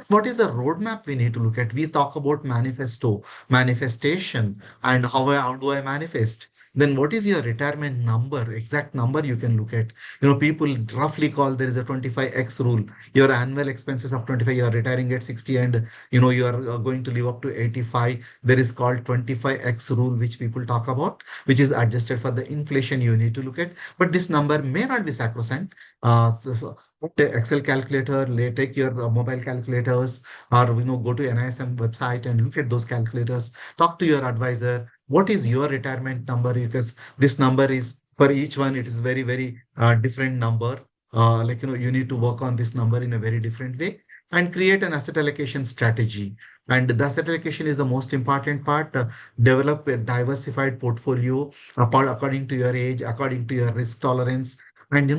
what is the roadmap we need to look at? We talk about manifesto, manifestation, and how do I manifest? Then what is your retirement number? Exact number you can look at. People roughly call there is a 25x rule. Your annual expenses of 25, you are retiring at 60, and you are going to live up to 85. There is called 25x rule, which people talk about, which is adjusted for the inflation you need to look at. But this number may not be sacrosanct. Take Excel calculator, take your mobile calculators, or go to NISM website and look at those calculators. Talk to your advisor. What is your retirement number? Because this number is for each one, it is very, very different number. You need to work on this number in a very different way and create an asset allocation strategy. And the asset allocation is the most important part. Develop a diversified portfolio according to your age, according to your risk tolerance, and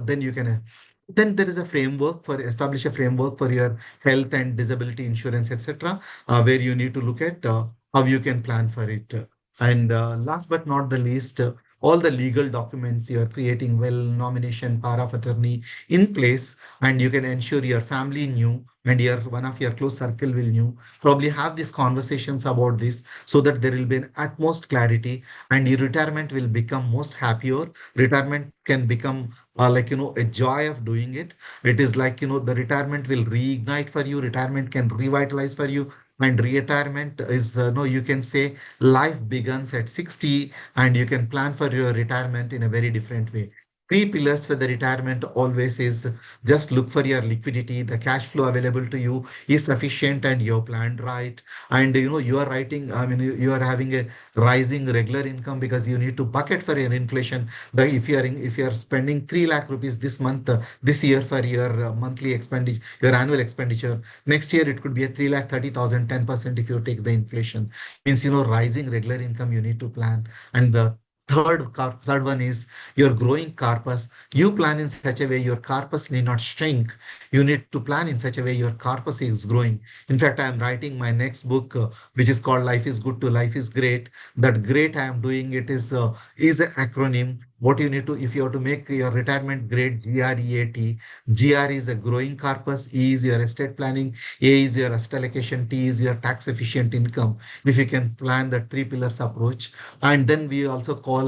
then you can. Then there is a framework for establish a framework for your health and disability insurance, etc., where you need to look at how you can plan for it. And last but not the least, all the legal documents you are creating, will nomination, power of attorney in place, and you can ensure your family knew, and your one of your close circle will knew. Probably have these conversations about this so that there will be an utmost clarity, and your retirement will become most happier. Retirement can become a joy of doing it. It is like the retirement will reignite for you. Retirement can revitalize for you. And retirement is no, you can say life begins at 60, and you can plan for your retirement in a very different way. Three pillars for the retirement always is: just look for your liquidity, the cash flow available to you is sufficient, and you're planned right. And you are writing, you are having a rising regular income, because you need to bucket for your inflation. If you are spending 3 lakh rupees this month, this year, for your monthly expenditure, your annual expenditure, next year it could be a 3 lakh 30,000, 10% if you take the inflation. Means rising regular income you need to plan. And the third one is your growing corpus. You plan in such a way your corpus need not shrink. You need to plan in such a way your corpus is growing. In fact, I am writing my next book, which is called Life is Good to Life is Great. That great I am doing it is an acronym. what you need to, if you have to make your retirement grade GREAT, GR is a growing corpus, E is your estate planning, A is your asset allocation, T is your tax efficient income. If you can plan that three pillars approach, and then we also call,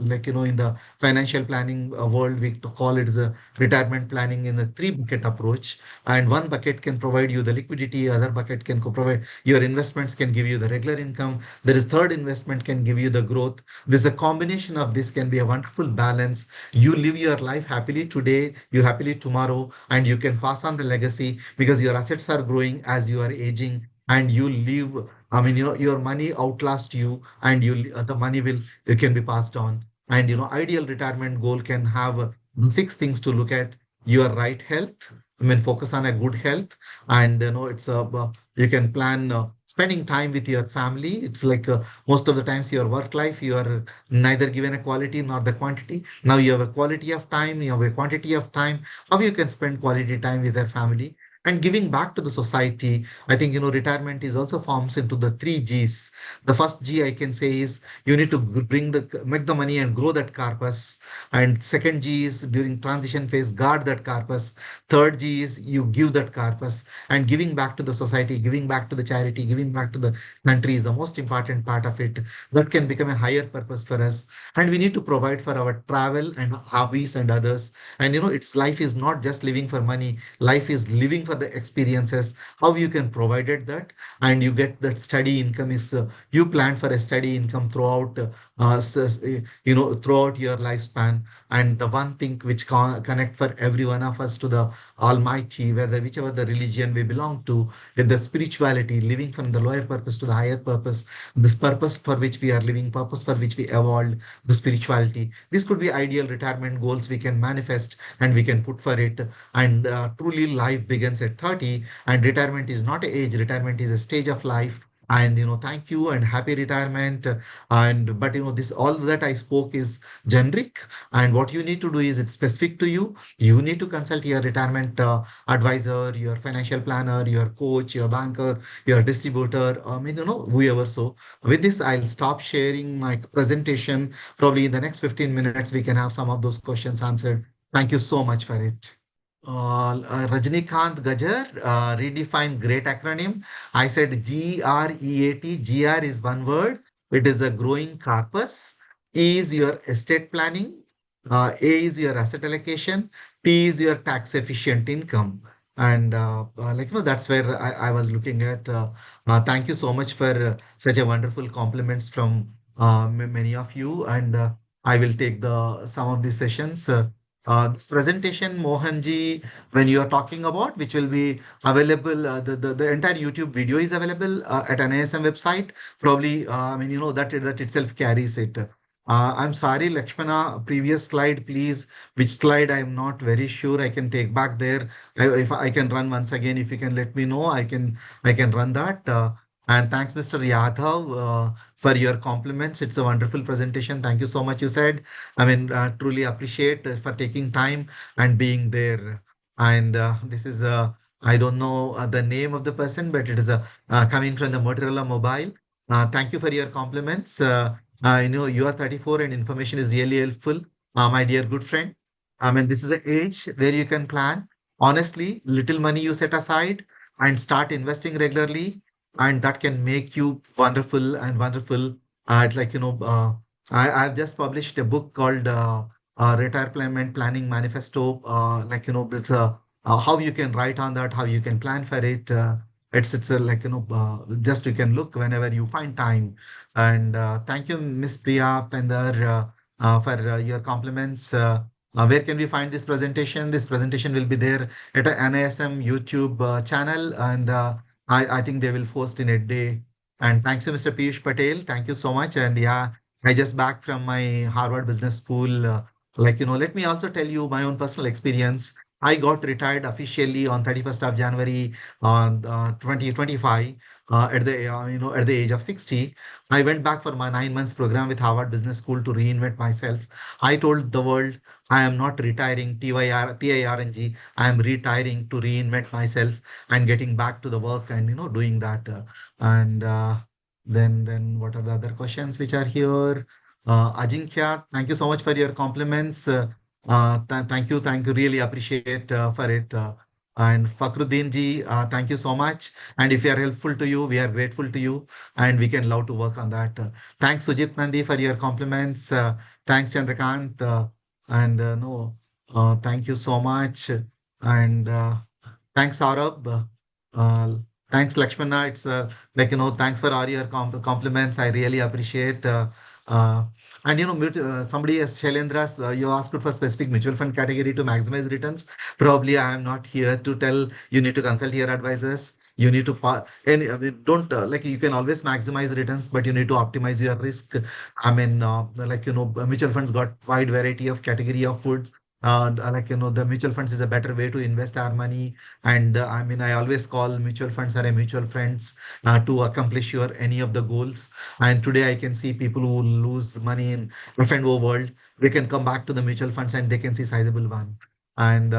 in the financial planning world, we to call it the retirement planning in a three bucket approach. And one bucket can provide you the liquidity, other bucket can provide your investments, can give you the regular income. There is third investment can give you the growth. This a combination of this can be a wonderful balance. You live your life happily today, you happily tomorrow, and you can pass on the legacy because your assets are growing as you are aging, and you live. I mean, your money outlast you, and the money will, it can be passed on. And ideal retirement goal can have six things to look at. Your right health. I mean, focus on a good health, and it's you can plan spending time with your family. It's like most of the times your work life, you are neither given a quality nor the quantity. Now you have a quality of time, you have a quantity of time. How you can spend quality time with your family and giving back to the society. I think retirement is also forms into the three G's. The first G I can say is you need to bring the make the money and grow that corpus. And second G is during transition phase, guard that corpus. Third G is you give that corpus, and giving back to the society, giving back to the charity, giving back to the country is the most important part of it. That can become a higher purpose for us. And we need to provide for our travel and hobbies and others. And it's life is not just living for money. Life is living for the experiences. How you can provide it that, and you get that steady income is you plan for a steady income throughout throughout your lifespan. And the one thing which connect for every one of us to the Almighty, whether whichever the religion we belong to, in the spirituality, living from the lower purpose to the higher purpose, this purpose for which we are living, purpose for which we evolved, the spirituality. This could be ideal retirement goals we can manifest and we can put for it. And truly, life begins at 30, and retirement is not an age, retirement is a stage of life. And thank you and happy retirement. And but this all that I spoke is generic, and what you need to do is it's specific to you. You need to consult your retirement advisor, your financial planner, your coach, your banker, your distributor, whoever. So with this, I'll stop sharing my presentation. Probably in the next 15 minutes, we can have some of those questions answered. Thank you so much for it. Rajnikant Gajar, redefine great acronym. I said GREAT. GR is one word. It is a growing corpus. E is your estate planning. A is your asset allocation. T is your tax efficient income. And that's where I was looking at. Thank you so much for such a wonderful compliments from many of you. And I will take the some of these sessions. This presentation, Mohanji, when you are talking about, which will be available, the entire YouTube video is available at an ASM website. Probably, that itself carries it. I'm sorry, Lakshmana, previous slide, please. Which slide? I'm not very sure. I can take back there. If I can run once again, if you can let me know, I can run that. And thanks, Mr. Yadav, for your compliments. It's a wonderful presentation. Thank you so much. You said. I mean, truly appreciate for taking time and being there. And this is I don't know the name of the person, but it is coming from the Motorola Mobile. Thank you for your compliments. I know you are 34 and information is really helpful, my dear good friend. I mean, this is an age where you can plan. Honestly, little money you set aside and start investing regularly, and that can make you wonderful and wonderful. It's like, I've just published a book called Retirement Planning Manifesto. It's how you can write on that, how you can plan for it. It's just you can look whenever you find time. And thank you, Miss Priya Pender, for your compliments. Where can we find this presentation? This presentation will be there at a NISM YouTube channel, and I think they will post in a day. And thanks to Mr. Piyush Patel. Thank you so much. And yeah, I just back from my Harvard Business School. Let me also tell you my own personal experience. I got retired officially on 31st of January on 2025 at the age of 60. I went back for my 9 months program with Harvard Business School to reinvent myself. I told the world I am not retiring TIRNG. I am retiring to reinvent myself and getting back to the work and doing that. And then what are the other questions which are here? Ajinkya, thank you so much for your compliments. Thank you. Really appreciate for it. And Fakhruddin ji, thank you so much. And if we are helpful to you, we are grateful to you, and we can love to work on that. Thanks Sujit Nandi for your compliments. Thanks Chandrakant, and no, thank you so much. And thanks Saurabh. Uh, Thanks Lakshmana. It's thanks for all your compliments. I really appreciate. Uh, and somebody as Shailendra, you asked for specific mutual fund category to maximize returns. Probably I am not here to tell you need to consult your advisors. You need to and don't you can always maximize returns, but you need to optimize your risk. I mean, mutual funds got wide variety of category of foods. The mutual funds is a better way to invest our money. And I mean, I always call mutual funds are a mutual friends to accomplish your any of the goals. And today I can see people who lose money in rough and go world, they can come back to the mutual funds and they can see sizable one. And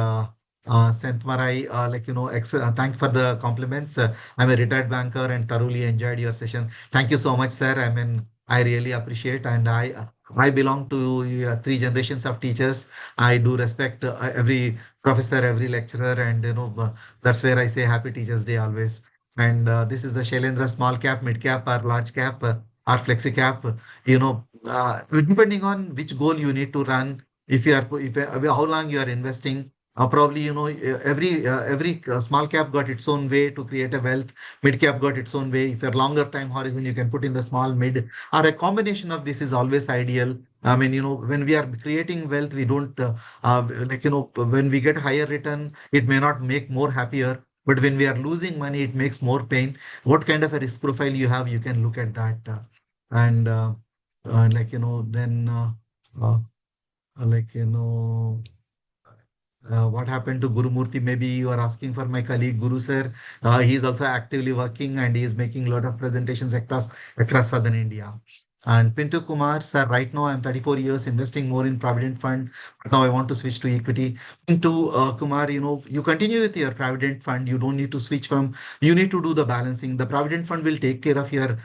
Sant Marai, thank for the compliments. I'm a retired banker and thoroughly enjoyed your session. Thank you so much, sir. I mean, I really appreciate, and I belong to three generations of teachers. I do respect every professor, every lecturer, and that's where I say Happy Teachers Day always. And this is the Shailendra small cap, mid cap, or large cap, or flexi cap. Depending on which goal you need to run, if how long you are investing. Probably every small cap got its own way to create a wealth. Mid cap got its own way. If you're longer time horizon, you can put in the small mid, or a combination of this is always ideal. I mean, when we are creating wealth, we don't when we get higher return, it may not make more happier, but when we are losing money, it makes more pain. What kind of a risk profile you have, you can look at that. And then uh, like you know what happened to Guru Murthy? Maybe you are asking for my colleague Guru sir. He is also actively working and he is making a lot of presentations across southern India. And Pintu Kumar, sir, right now I'm 34 years investing more in Provident Fund, but now I want to switch to equity. Pintu Kumar, you continue with your Provident Fund. You don't need to switch from, you need to do the balancing. The Provident Fund will take care of your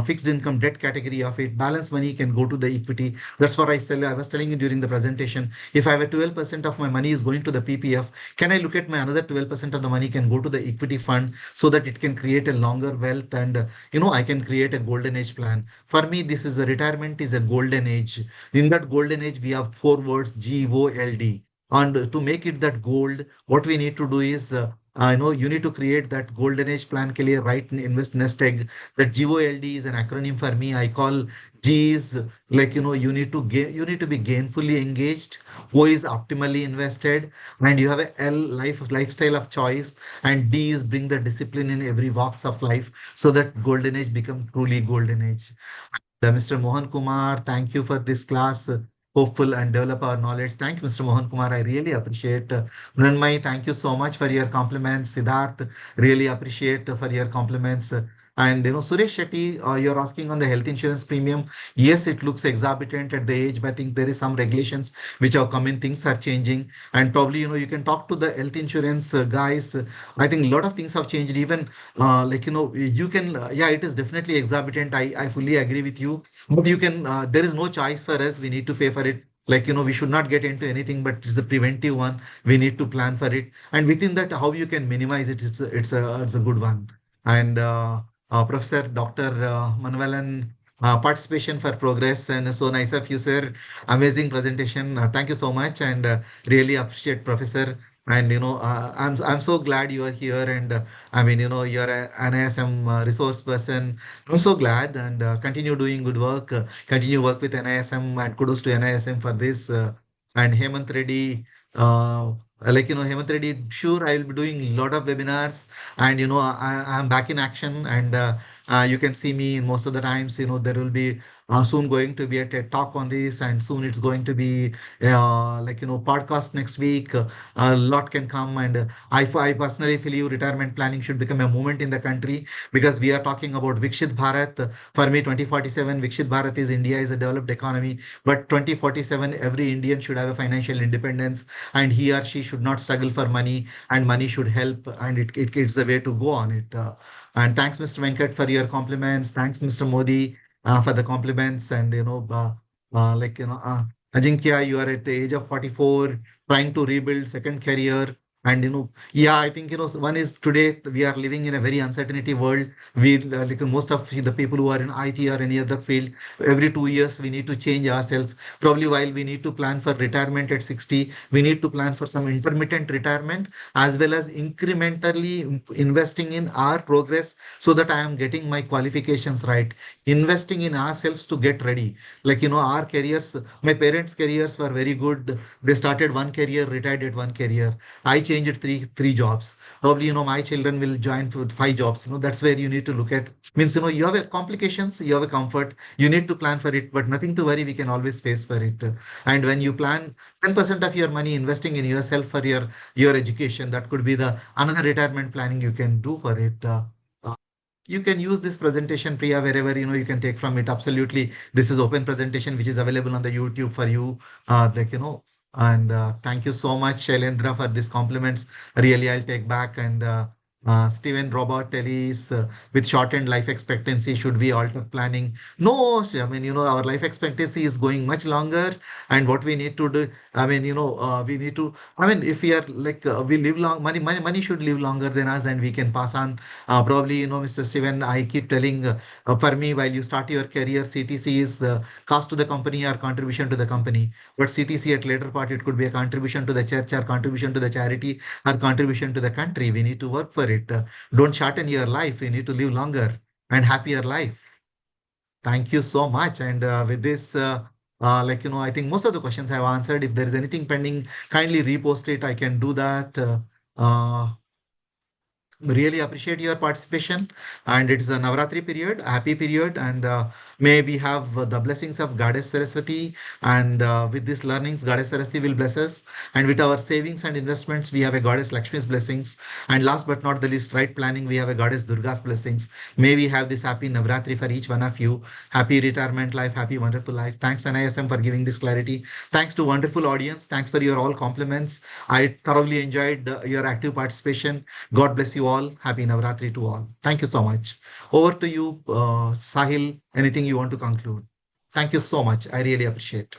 fixed income debt category of it. Balance money can go to the equity. That's what I was telling you during the presentation. If I have a 12% of my money is going to the PPF, can I look at my another 12% of the money can go to the equity fund so that it can create a longer wealth, and I can create a golden age plan. For me, this is a retirement is a golden age. In that golden age, we have four words GOLD. And to make it that gold, what we need to do is I know you need to create that golden age plan के लिए right invest nest egg. That GOLD is an acronym for me. I call G is you need to be gainfully engaged. O is optimally invested, and you have a L lifestyle of choice, and D is bring the discipline in every walks of life so that golden age become truly golden age. Mr. Mohan Kumar, thank you for this class. Hopeful and develop our knowledge. Thanks, Mr. Mohan Kumar. I really appreciate. Mrinmai, thank you so much for your compliments. Siddharth, really appreciate for your compliments. And Suresh Shetty, you're asking on the health insurance premium. Yes, it looks exorbitant at the age, but I think there is some regulations which have come in. Things are changing, and probably you can talk to the health insurance guys. I think a lot of things have changed. Even you can yeah, it is definitely exorbitant. I fully agree with you, but you can there is no choice for us. We need to pay for it. We should not get into anything, but it's a preventive one. We need to plan for it, and within that, how you can minimize it, it's a good one. And Professor Dr. Manvalan, participation for progress, and so nice of you, sir. Amazing presentation. Thank you so much, and really appreciate Professor. And I'm so glad you are here, and I mean, you're an NISM resource person. I'm so glad, and continue doing good work. Continue work with NISM, and kudos to NISM for this. And Hemant Reddy, Hemant Reddy, sure, I will be doing a lot of webinars, and I'm back in action, and you can see me most of the times. There will be soon going to be a TED talk on this, and soon it's going to be podcast next week. A lot can come, and I personally believe retirement planning should become a movement in the country, because we are talking about Vikshit Bharat. For me, 2047 Vikshit Bharat is India is a developed economy, but 2047 every Indian should have a financial independence, and he or she should not struggle for money, and money should help, and it's the way to go on it. And thanks, Mr. Venkat, for your compliments. Thanks, Mr. Modi, for the compliments, and Like, Ajinkya, you are at the age of 44, trying to rebuild second career. And, yeah, I think, one is today we are living in a very uncertainty world. Like most of the people who are in IT or any other field, every 2 years we need to change ourselves. Probably while we need to plan for retirement at 60, we need to plan for some intermittent retirement as well as incrementally investing in our progress so that I am getting my qualifications right, investing in ourselves to get ready. Like, our careers, my parents careers were very good. They started one career, retired at one career. I changed three jobs. Probably, my children will join for 5 jobs. That's where you need to look at. Means, you have a complications, you have a comfort, you need to plan for it, but nothing to worry, we can always face for it. And when you plan 10% of your money investing in yourself for your education, that could be the another retirement planning you can do for it. Uh, you can use this presentation, Priya, wherever you can take from it. Absolutely, this is open presentation which is available on the YouTube for you. Like, and thank you so much, Shailendra, for these compliments. Really, I'll take back. And Stephen Robert tells, with shortened life expectancy, should we alter planning? No, I mean, our life expectancy is going much longer. And what we need to do, I mean, we need to, I mean, if we are like, we live long, money should live longer than us, and we can pass on. Probably, Mr. Steven, I keep telling, for me, while you start your career, CTC is the cost to the company or contribution to the company. But CTC at later part, it could be a contribution to the church or contribution to the charity or contribution to the country. We need to work for it. Don't shorten your life. You need to live longer and happier life. Thank you so much. And with this, like, I think most of the questions I've answered. If there is anything pending, kindly repost it. I can do that. Really appreciate your participation, and it's a Navratri period, a happy period, and may we have the blessings of Goddess Saraswati. And with these learnings, Goddess Saraswati will bless us, and with our savings and investments, we have a Goddess Lakshmi's blessings. And last but not the least, right planning, we have a Goddess Durga's blessings. May we have this happy Navratri for each one of you. Happy retirement life, happy wonderful life. Thanks, NISM, for giving this clarity. Thanks to wonderful audience. Thanks for your all compliments. I thoroughly enjoyed your active participation. God bless you all. Happy Navratri to all. Thank you so much. Over to you, Sahil. Anything you want to conclude? Thank you so much. I really appreciate.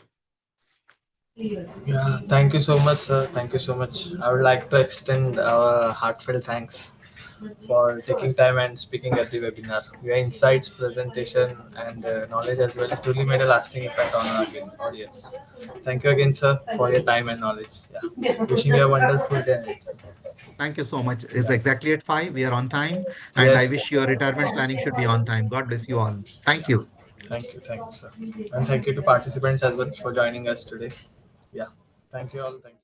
Yeah, thank you so much, sir. Thank you so much. I would like to extend our heartfelt thanks for taking time and speaking at the webinar. Your insights, presentation, and knowledge as well truly made a lasting impact on our audience. Thank you again, sir, for your time and knowledge. Yeah. Wishing you a wonderful day. Thank you so much. It's Yeah. exactly at 5. We are on time. And I Yes. wish your retirement planning should be on time. God bless you all. Thank you. Thank you, sir. And thank you to participants as well for joining us today. Yeah. Thank you all. Thank you.